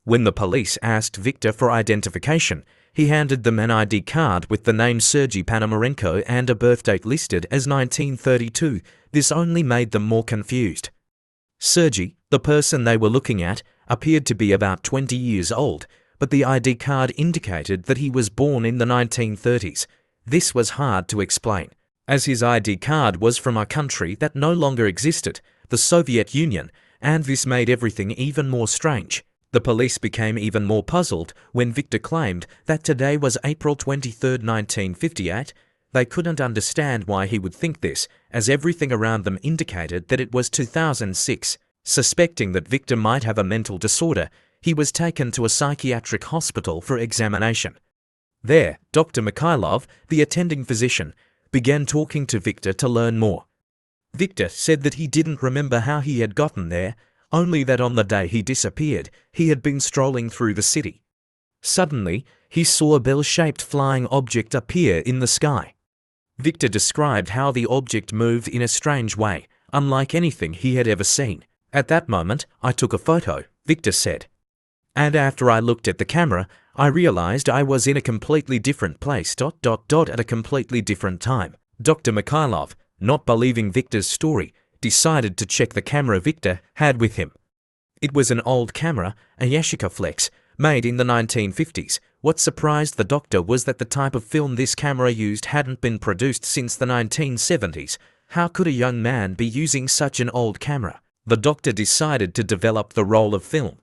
When the police asked Victor for identification, he handed them an ID card with the name Sergei Panamarenko and a birth date listed as 1932. This only made them more confused. Sergei, the person they were looking at, appeared to be about 20 years old, but the ID card indicated that he was born in the 1930s. This was hard to explain, as his ID card was from a country that no longer existed, the Soviet Union, and this made everything even more strange. The police became even more puzzled when Victor claimed that today was April 23, 1958. They couldn't understand why he would think this, as everything around them indicated that it was 2006. Suspecting that Victor might have a mental disorder, he was taken to a psychiatric hospital for examination. There, Dr. Mikhailov, the attending physician, began talking to Victor to learn more. Victor said that he didn't remember how he had gotten there, only that on the day he disappeared, he had been strolling through the city. Suddenly, he saw a bell-shaped flying object appear in the sky. Victor described how the object moved in a strange way, unlike anything he had ever seen. At that moment, I took a photo, Victor said. And after I looked at the camera, I realized I was in a completely different place, at a completely different time. Dr. Mikhailov, not believing Victor's story, decided to check the camera Victor had with him. It was an old camera, a Yashica Flex, made in the 1950s. What surprised the doctor was that the type of film this camera used hadn't been produced since the 1970s. How could a young man be using such an old camera? The doctor decided to develop the roll of film.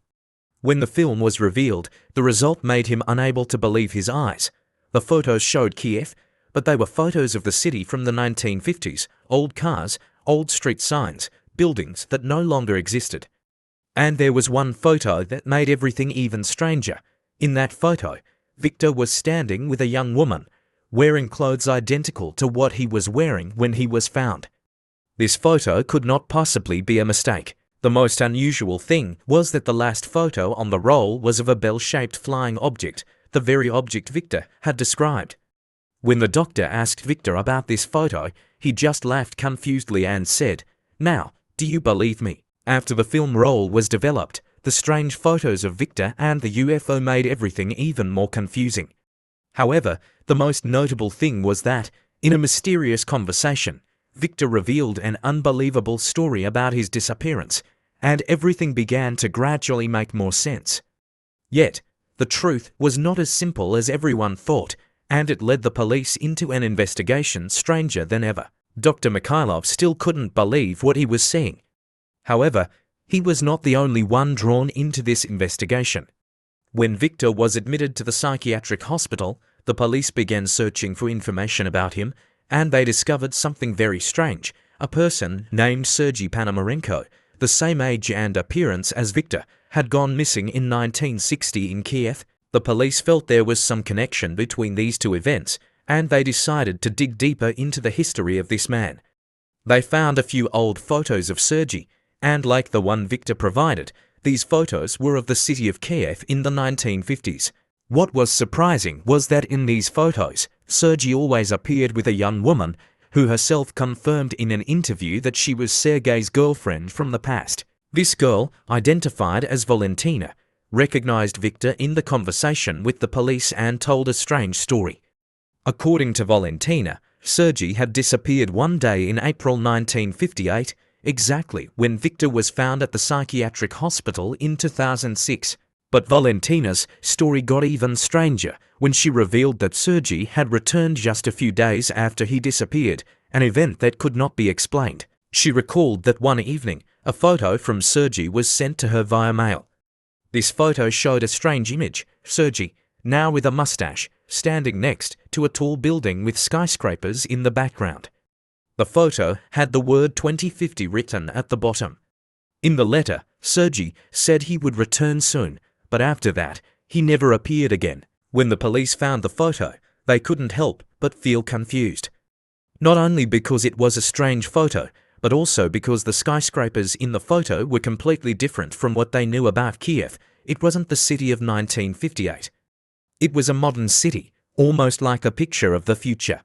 When the film was revealed, the result made him unable to believe his eyes. The photos showed Kiev, but they were photos of the city from the 1950s, old cars, old street signs, buildings that no longer existed. And there was one photo that made everything even stranger. In that photo, Victor was standing with a young woman, wearing clothes identical to what he was wearing when he was found. This photo could not possibly be a mistake. The most unusual thing was that the last photo on the roll was of a bell-shaped flying object, the very object Victor had described. When the doctor asked Victor about this photo, he just laughed confusedly and said, "Now, do you believe me?" After the film roll was developed, the strange photos of Victor and the UFO made everything even more confusing. However, the most notable thing was that, in a mysterious conversation, Victor revealed an unbelievable story about his disappearance, and everything began to gradually make more sense. Yet, the truth was not as simple as everyone thought, and it led the police into an investigation stranger than ever. Dr. Mikhailov still couldn't believe what he was seeing. However, he was not the only one drawn into this investigation. When Victor was admitted to the psychiatric hospital, the police began searching for information about him, and they discovered something very strange. A person named Sergei Panamarenko, the same age and appearance as Victor, had gone missing in 1960 in Kiev. The police felt there was some connection between these two events, and they decided to dig deeper into the history of this man. They found a few old photos of Sergei, and like the one Victor provided, these photos were of the city of Kiev in the 1950s. What was surprising was that in these photos, Sergei always appeared with a young woman who herself confirmed in an interview that she was Sergei's girlfriend from the past. This girl, identified as Valentina, recognized Victor in the conversation with the police and told a strange story. According to Valentina, Sergei had disappeared one day in April 1958, exactly when Victor was found at the psychiatric hospital in 2006. But Valentina's story got even stranger when she revealed that Sergei had returned just a few days after he disappeared, an event that could not be explained. She recalled that one evening, a photo from Sergei was sent to her via mail. This photo showed a strange image, Sergei, now with a mustache, standing next to a tall building with skyscrapers in the background. The photo had the word 2050 written at the bottom. In the letter, Sergei said he would return soon, but after that, he never appeared again. When the police found the photo, they couldn't help but feel confused. Not only because it was a strange photo, but also because the skyscrapers in the photo were completely different from what they knew about Kiev. It wasn't the city of 1958. It was a modern city, almost like a picture of the future.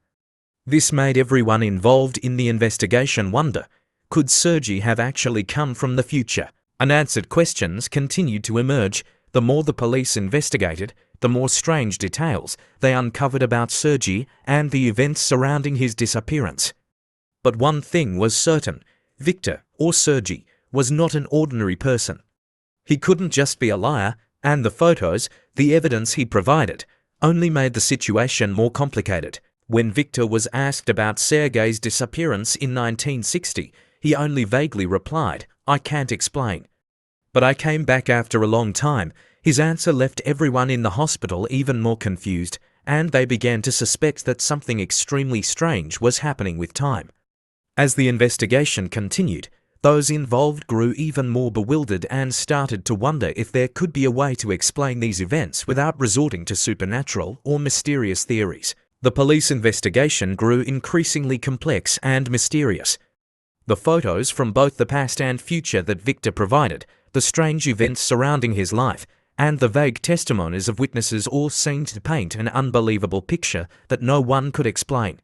This made everyone involved in the investigation wonder, could Sergei have actually come from the future? Unanswered questions continued to emerge. The more the police investigated, the more strange details they uncovered about Sergei and the events surrounding his disappearance. But one thing was certain: Victor, or Sergei, was not an ordinary person. He couldn't just be a liar, and the photos, the evidence he provided, only made the situation more complicated. When Victor was asked about Sergei's disappearance in 1960, he only vaguely replied, "I can't explain. But I came back after a long time." His answer left everyone in the hospital even more confused, and they began to suspect that something extremely strange was happening with time. As the investigation continued, those involved grew even more bewildered and started to wonder if there could be a way to explain these events without resorting to supernatural or mysterious theories. The police investigation grew increasingly complex and mysterious. The photos from both the past and future that Victor provided, the strange events surrounding his life, and the vague testimonies of witnesses all seemed to paint an unbelievable picture that no one could explain.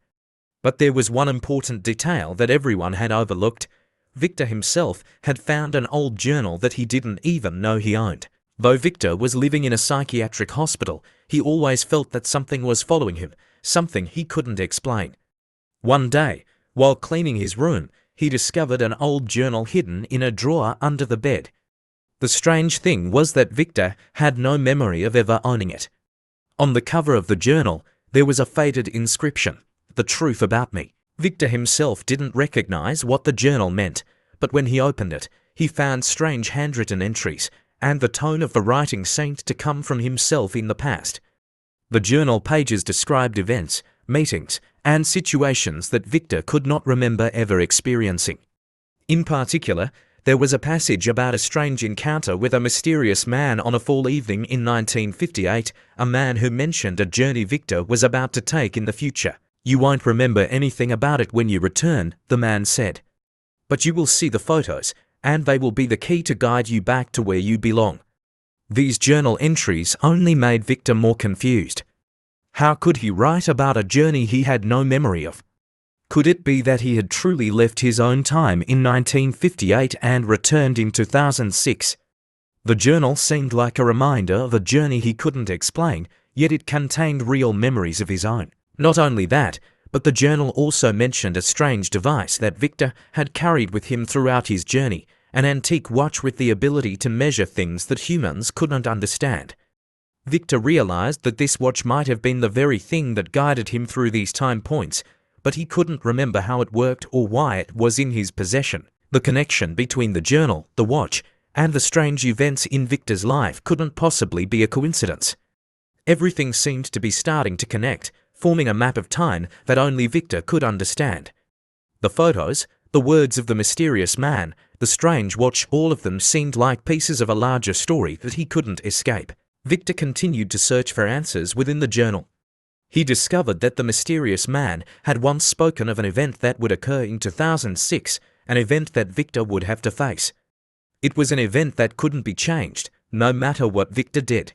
But there was one important detail that everyone had overlooked. Victor himself had found an old journal that he didn't even know he owned. Though Victor was living in a psychiatric hospital, he always felt that something was following him, something he couldn't explain. One day, while cleaning his room, he discovered an old journal hidden in a drawer under the bed. The strange thing was that Victor had no memory of ever owning it. On the cover of the journal, there was a faded inscription, "The truth about me." Victor himself didn't recognize what the journal meant, but when he opened it, he found strange handwritten entries, and the tone of the writing seemed to come from himself in the past. The journal pages described events, meetings, and situations that Victor could not remember ever experiencing. In particular, there was a passage about a strange encounter with a mysterious man on a fall evening in 1958, a man who mentioned a journey Victor was about to take in the future. "You won't remember anything about it when you return," the man said. "But you will see the photos, and they will be the key to guide you back to where you belong." These journal entries only made Victor more confused. How could he write about a journey he had no memory of? Could it be that he had truly left his own time in 1958 and returned in 2006? The journal seemed like a reminder of a journey he couldn't explain, yet it contained real memories of his own. Not only that, but the journal also mentioned a strange device that Victor had carried with him throughout his journey, an antique watch with the ability to measure things that humans couldn't understand. Victor realized that this watch might have been the very thing that guided him through these time points, but he couldn't remember how it worked or why it was in his possession. The connection between the journal, the watch, and the strange events in Victor's life couldn't possibly be a coincidence. Everything seemed to be starting to connect, forming a map of time that only Victor could understand. The photos, the words of the mysterious man, the strange watch, all of them seemed like pieces of a larger story that he couldn't escape. Victor continued to search for answers within the journal. He discovered that the mysterious man had once spoken of an event that would occur in 2006, an event that Victor would have to face. It was an event that couldn't be changed, no matter what Victor did.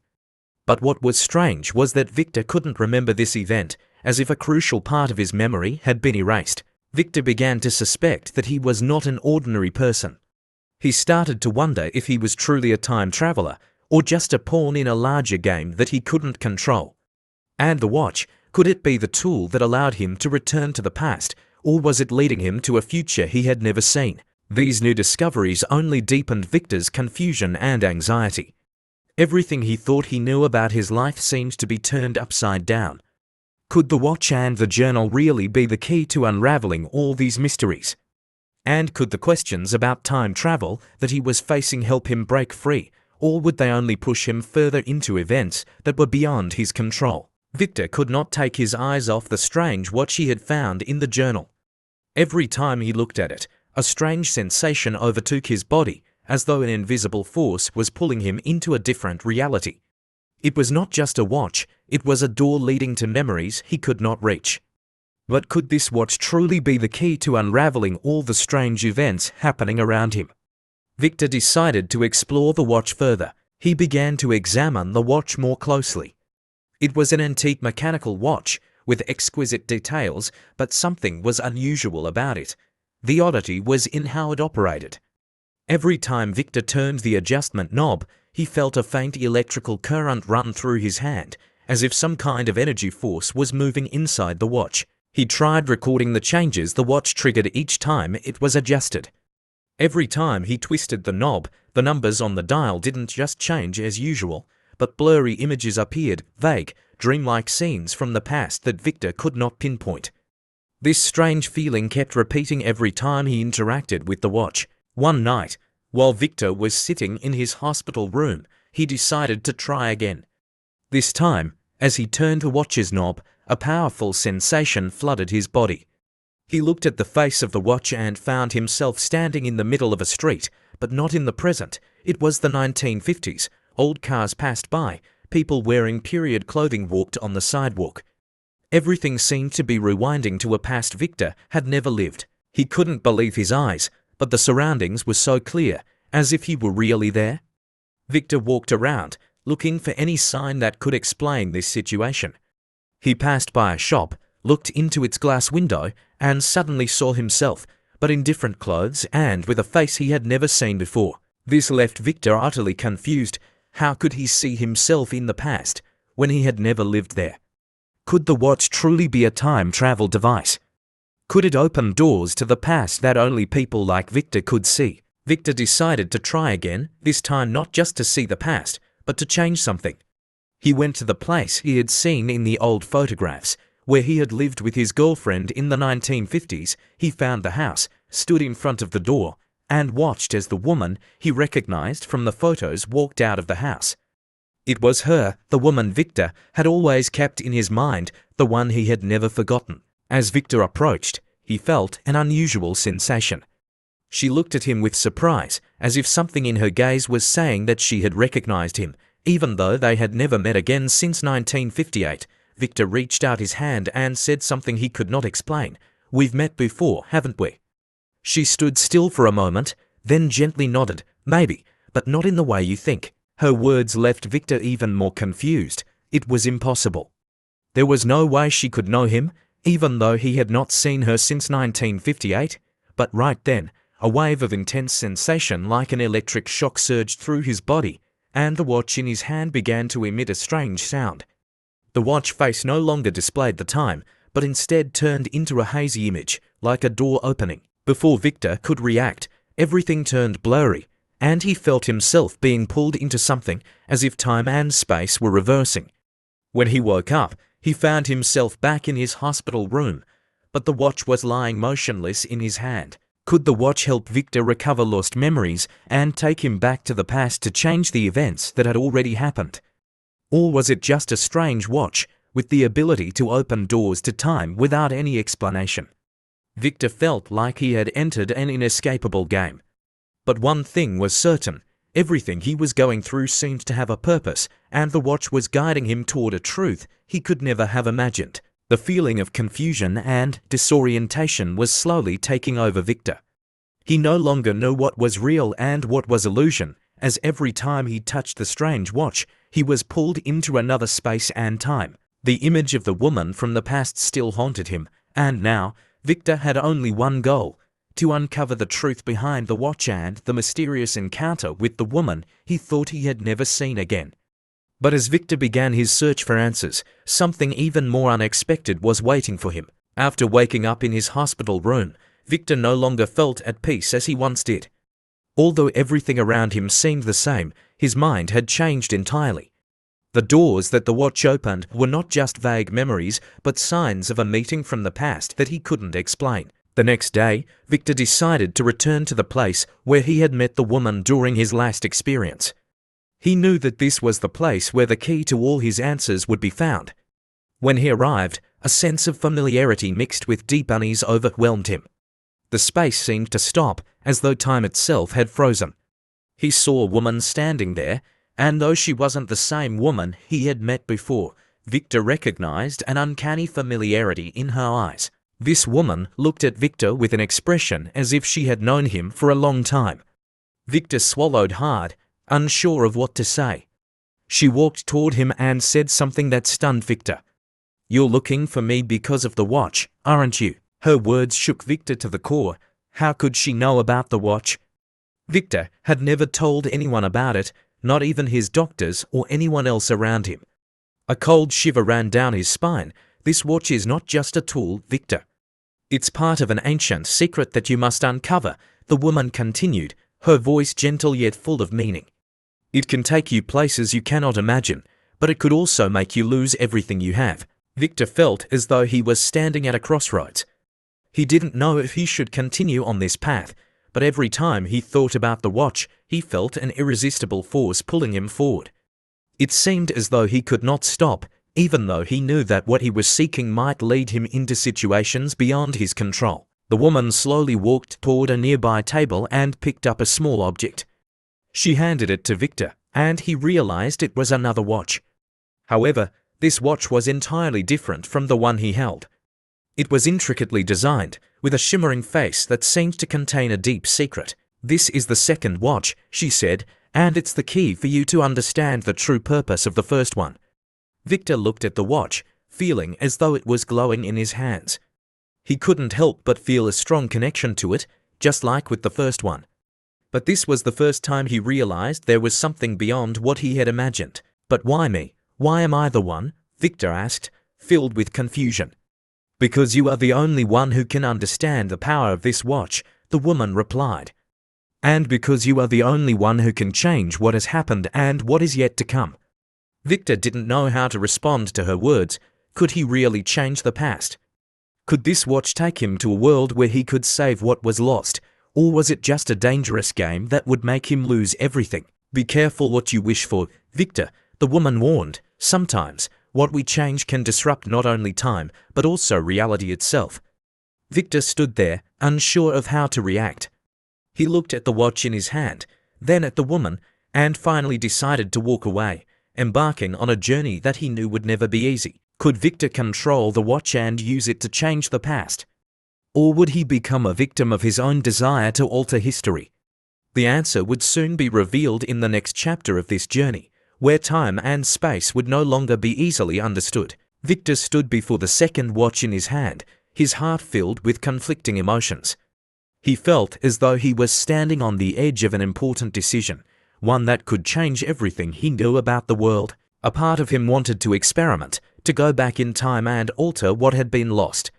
But what was strange was that Victor couldn't remember this event, as if a crucial part of his memory had been erased. Victor began to suspect that he was not an ordinary person. He started to wonder if he was truly a time traveler, or just a pawn in a larger game that he couldn't control. And the watch, could it be the tool that allowed him to return to the past, or was it leading him to a future he had never seen? These new discoveries only deepened Victor's confusion and anxiety. Everything he thought he knew about his life seemed to be turned upside down. Could the watch and the journal really be the key to unraveling all these mysteries? And could the questions about time travel that he was facing help him break free, or would they only push him further into events that were beyond his control? Victor could not take his eyes off the strange watch he had found in the journal. Every time he looked at it, a strange sensation overtook his body, as though an invisible force was pulling him into a different reality. It was not just a watch, it was a door leading to memories he could not reach. But could this watch truly be the key to unraveling all the strange events happening around him? Victor decided to explore the watch further. He began to examine the watch more closely. It was an antique mechanical watch with exquisite details, but something was unusual about it. The oddity was in how it operated. Every time Victor turned the adjustment knob, he felt a faint electrical current run through his hand, as if some kind of energy force was moving inside the watch. He tried recording the changes the watch triggered each time it was adjusted. Every time he twisted the knob, the numbers on the dial didn't just change as usual, but blurry images appeared, vague, dreamlike scenes from the past that Victor could not pinpoint. This strange feeling kept repeating every time he interacted with the watch. One night, while Victor was sitting in his hospital room, he decided to try again. This time, as he turned the watch's knob, a powerful sensation flooded his body. He looked at the face of the watch and found himself standing in the middle of a street, but not in the present. It was the 1950s. Old cars passed by, people wearing period clothing walked on the sidewalk. Everything seemed to be rewinding to a past Victor had never lived. He couldn't believe his eyes, but the surroundings were so clear, as if he were really there. Victor walked around, looking for any sign that could explain this situation. He passed by a shop, looked into its glass window, and suddenly saw himself, but in different clothes and with a face he had never seen before. This left Victor utterly confused. How could he see himself in the past, when he had never lived there? Could the watch truly be a time travel device? Could it open doors to the past that only people like Victor could see? Victor decided to try again, this time not just to see the past, but to change something. He went to the place he had seen in the old photographs, where he had lived with his girlfriend in the 1950s. He found the house, stood in front of the door, and watched as the woman he recognized from the photos walked out of the house. It was her, the woman Victor had always kept in his mind, the one he had never forgotten. As Victor approached, he felt an unusual sensation. She looked at him with surprise, as if something in her gaze was saying that she had recognized him, even though they had never met again since 1958. Victor reached out his hand and said something he could not explain. "We've met before, haven't we?" She stood still for a moment, then gently nodded. "Maybe, but not in the way you think." Her words left Victor even more confused. It was impossible. There was no way she could know him, even though he had not seen her since 1958. But right then, a wave of intense sensation like an electric shock surged through his body, and the watch in his hand began to emit a strange sound. The watch face no longer displayed the time, but instead turned into a hazy image, like a door opening. Before Victor could react, everything turned blurry, and he felt himself being pulled into something, as if time and space were reversing. When he woke up, he found himself back in his hospital room, but the watch was lying motionless in his hand. Could the watch help Victor recover lost memories and take him back to the past to change the events that had already happened? Or was it just a strange watch, with the ability to open doors to time without any explanation? Victor felt like he had entered an inescapable game. But one thing was certain, everything he was going through seemed to have a purpose, and the watch was guiding him toward a truth he could never have imagined. The feeling of confusion and disorientation was slowly taking over Victor. He no longer knew what was real and what was illusion, as every time he touched the strange watch, he was pulled into another space and time. The image of the woman from the past still haunted him, and now, Victor had only one goal: to uncover the truth behind the watch and the mysterious encounter with the woman he thought he had never seen again. But as Victor began his search for answers, something even more unexpected was waiting for him. After waking up in his hospital room, Victor no longer felt at peace as he once did. Although everything around him seemed the same, his mind had changed entirely. The doors that the watch opened were not just vague memories, but signs of a meeting from the past that he couldn't explain. The next day, Victor decided to return to the place where he had met the woman during his last experience. He knew that this was the place where the key to all his answers would be found. When he arrived, a sense of familiarity mixed with deep unease overwhelmed him. The space seemed to stop, as though time itself had frozen. He saw a woman standing there, and though she wasn't the same woman he had met before, Victor recognized an uncanny familiarity in her eyes. This woman looked at Victor with an expression as if she had known him for a long time. Victor swallowed hard, unsure of what to say. She walked toward him and said something that stunned Victor. "You're looking for me because of the watch, aren't you?" Her words shook Victor to the core. How could she know about the watch? Victor had never told anyone about it, not even his doctors or anyone else around him. A cold shiver ran down his spine. This watch is not just a tool, Victor. It's part of an ancient secret that you must uncover, the woman continued, her voice gentle yet full of meaning. It can take you places you cannot imagine, but it could also make you lose everything you have. Victor felt as though he was standing at a crossroads. He didn't know if he should continue on this path, but every time he thought about the watch, he felt an irresistible force pulling him forward. It seemed as though he could not stop, even though he knew that what he was seeking might lead him into situations beyond his control. The woman slowly walked toward a nearby table and picked up a small object. She handed it to Victor, and he realized it was another watch. However, this watch was entirely different from the one he held. It was intricately designed, with a shimmering face that seemed to contain a deep secret. "This is the second watch," she said, "and it's the key for you to understand the true purpose of the first one." Victor looked at the watch, feeling as though it was glowing in his hands. He couldn't help but feel a strong connection to it, just like with the first one. But this was the first time he realized there was something beyond what he had imagined. "But why me? Why am I the one?" Victor asked, filled with confusion. "Because you are the only one who can understand the power of this watch," the woman replied. "And because you are the only one who can change what has happened and what is yet to come." Victor didn't know how to respond to her words. Could he really change the past? Could this watch take him to a world where he could save what was lost? Or was it just a dangerous game that would make him lose everything? "Be careful what you wish for, Victor," the woman warned. "Sometimes, what we change can disrupt not only time, but also reality itself." Victor stood there, unsure of how to react. He looked at the watch in his hand, then at the woman, and finally decided to walk away, embarking on a journey that he knew would never be easy. Could Victor control the watch and use it to change the past? Or would he become a victim of his own desire to alter history? The answer would soon be revealed in the next chapter of this journey, where time and space would no longer be easily understood. Victor stood before the second watch in his hand, his heart filled with conflicting emotions. He felt as though he was standing on the edge of an important decision, one that could change everything he knew about the world. A part of him wanted to experiment, to go back in time and alter what had been lost.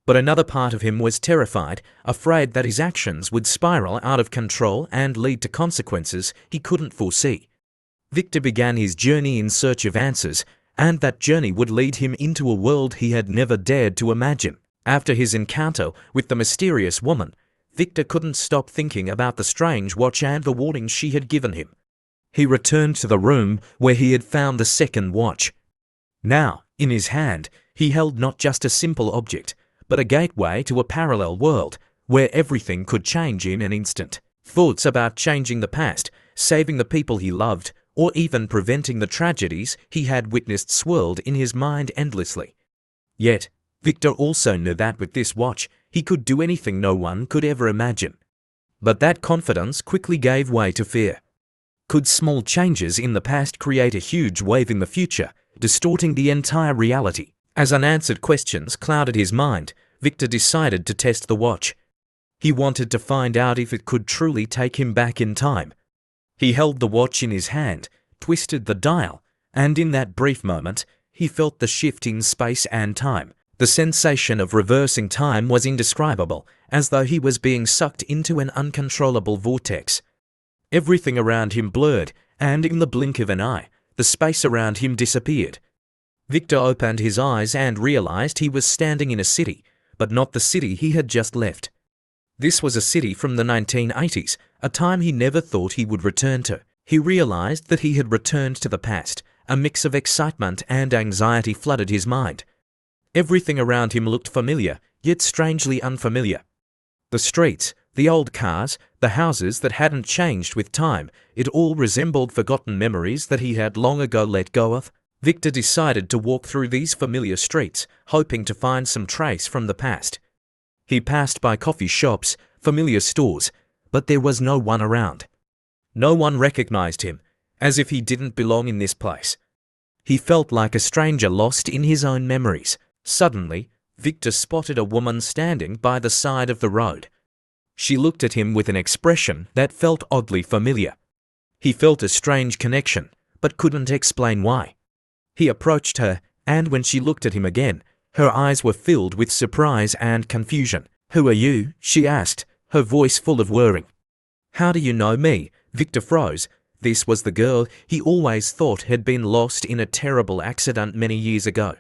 But another part of him was terrified, afraid that his actions would spiral out of control and lead to consequences he couldn't foresee. Victor began his journey in search of answers, and that journey would lead him into a world he had never dared to imagine. After his encounter with the mysterious woman, Victor couldn't stop thinking about the strange watch and the warnings she had given him. He returned to the room where he had found the second watch. Now, in his hand, he held not just a simple object, but a gateway to a parallel world, where everything could change in an instant. Thoughts about changing the past, saving the people he loved, or even preventing the tragedies he had witnessed swirled in his mind endlessly. Yet, Victor also knew that with this watch, he could do anything no one could ever imagine. But that confidence quickly gave way to fear. Could small changes in the past create a huge wave in the future, distorting the entire reality? As unanswered questions clouded his mind, Victor decided to test the watch. He wanted to find out if it could truly take him back in time. He held the watch in his hand, twisted the dial, and in that brief moment, he felt the shift in space and time. The sensation of reversing time was indescribable, as though he was being sucked into an uncontrollable vortex. Everything around him blurred, and in the blink of an eye, the space around him disappeared. Victor opened his eyes and realized he was standing in a city, but not the city he had just left. This was a city from the 1980s, a time he never thought he would return to. He realized that he had returned to the past. A mix of excitement and anxiety flooded his mind. Everything around him looked familiar, yet strangely unfamiliar. The streets, the old cars, the houses that hadn't changed with time, it all resembled forgotten memories that he had long ago let go of. Victor decided to walk through these familiar streets, hoping to find some trace from the past. He passed by coffee shops, familiar stores, but there was no one around. No one recognized him, as if he didn't belong in this place. He felt like a stranger lost in his own memories. Suddenly, Victor spotted a woman standing by the side of the road. She looked at him with an expression that felt oddly familiar. He felt a strange connection, but couldn't explain why. He approached her, and when she looked at him again, her eyes were filled with surprise and confusion. "Who are you?" she asked, her voice full of worrying. "How do you know me?" Victor froze. This was the girl he always thought had been lost in a terrible accident many years ago.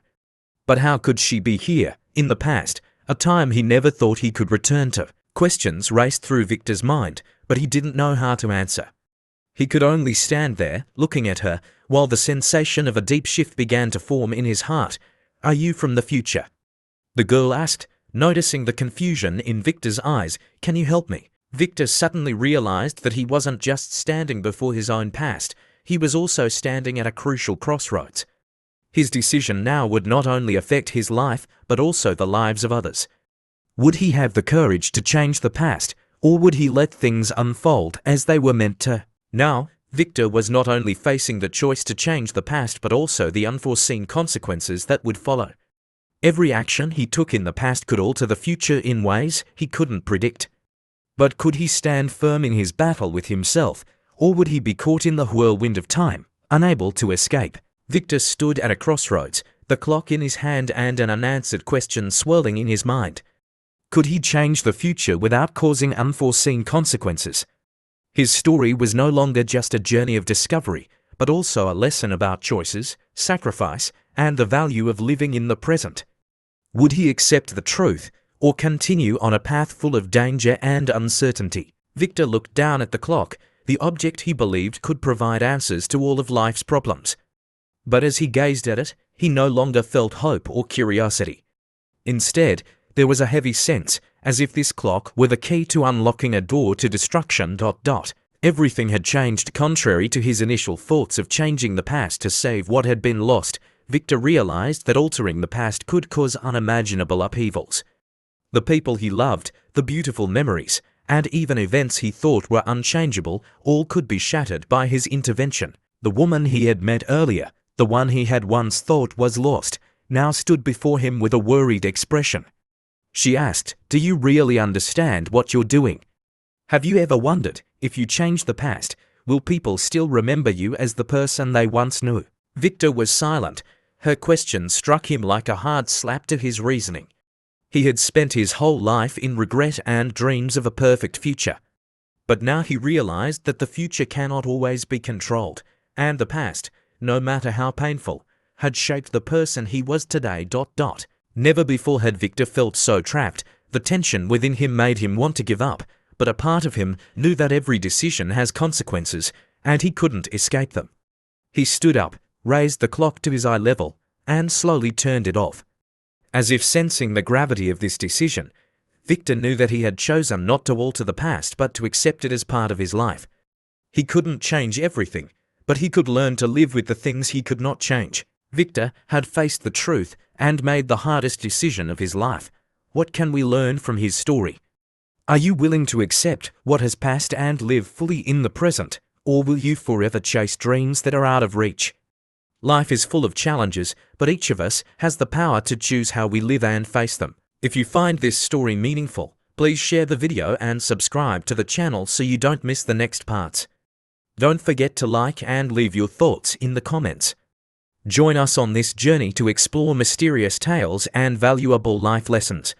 But how could she be here, in the past, a time he never thought he could return to? Questions raced through Victor's mind, but he didn't know how to answer. He could only stand there, looking at her, while the sensation of a deep shift began to form in his heart. "Are you from the future?" the girl asked, noticing the confusion in Victor's eyes. "Can you help me?" Victor suddenly realized that he wasn't just standing before his own past, he was also standing at a crucial crossroads. His decision now would not only affect his life, but also the lives of others. Would he have the courage to change the past, or would he let things unfold as they were meant to? Now, Victor was not only facing the choice to change the past, but also the unforeseen consequences that would follow. Every action he took in the past could alter the future in ways he couldn't predict. But could he stand firm in his battle with himself, or would he be caught in the whirlwind of time, unable to escape? Victor stood at a crossroads, the clock in his hand and an unanswered question swirling in his mind. Could he change the future without causing unforeseen consequences? His story was no longer just a journey of discovery, but also a lesson about choices, sacrifice, and the value of living in the present. Would he accept the truth, or continue on a path full of danger and uncertainty? Victor looked down at the clock, the object he believed could provide answers to all of life's problems. But as he gazed at it, he no longer felt hope or curiosity. Instead, there was a heavy sense, as if this clock were the key to unlocking a door to destruction. Everything had changed. Contrary to his initial thoughts of changing the past to save what had been lost, Victor realized that altering the past could cause unimaginable upheavals. The people he loved, the beautiful memories, and even events he thought were unchangeable, all could be shattered by his intervention. The woman he had met earlier, the one he had once thought was lost, now stood before him with a worried expression. She asked, "Do you really understand what you're doing? Have you ever wondered, if you change the past, will people still remember you as the person they once knew?" Victor was silent. Her question struck him like a hard slap to his reasoning. He had spent his whole life in regret and dreams of a perfect future. But now he realized that the future cannot always be controlled, and the past, no matter how painful, had shaped the person he was today. Never before had Victor felt so trapped. The tension within him made him want to give up, but a part of him knew that every decision has consequences, and he couldn't escape them. He stood up, raised the clock to his eye level, and slowly turned it off. As if sensing the gravity of this decision, Victor knew that he had chosen not to alter the past but to accept it as part of his life. He couldn't change everything, but he could learn to live with the things he could not change. Victor had faced the truth and made the hardest decision of his life. What can we learn from his story? Are you willing to accept what has passed and live fully in the present, or will you forever chase dreams that are out of reach? Life is full of challenges, but each of us has the power to choose how we live and face them. If you find this story meaningful, please share the video and subscribe to the channel so you don't miss the next parts. Don't forget to like and leave your thoughts in the comments. Join us on this journey to explore mysterious tales and valuable life lessons.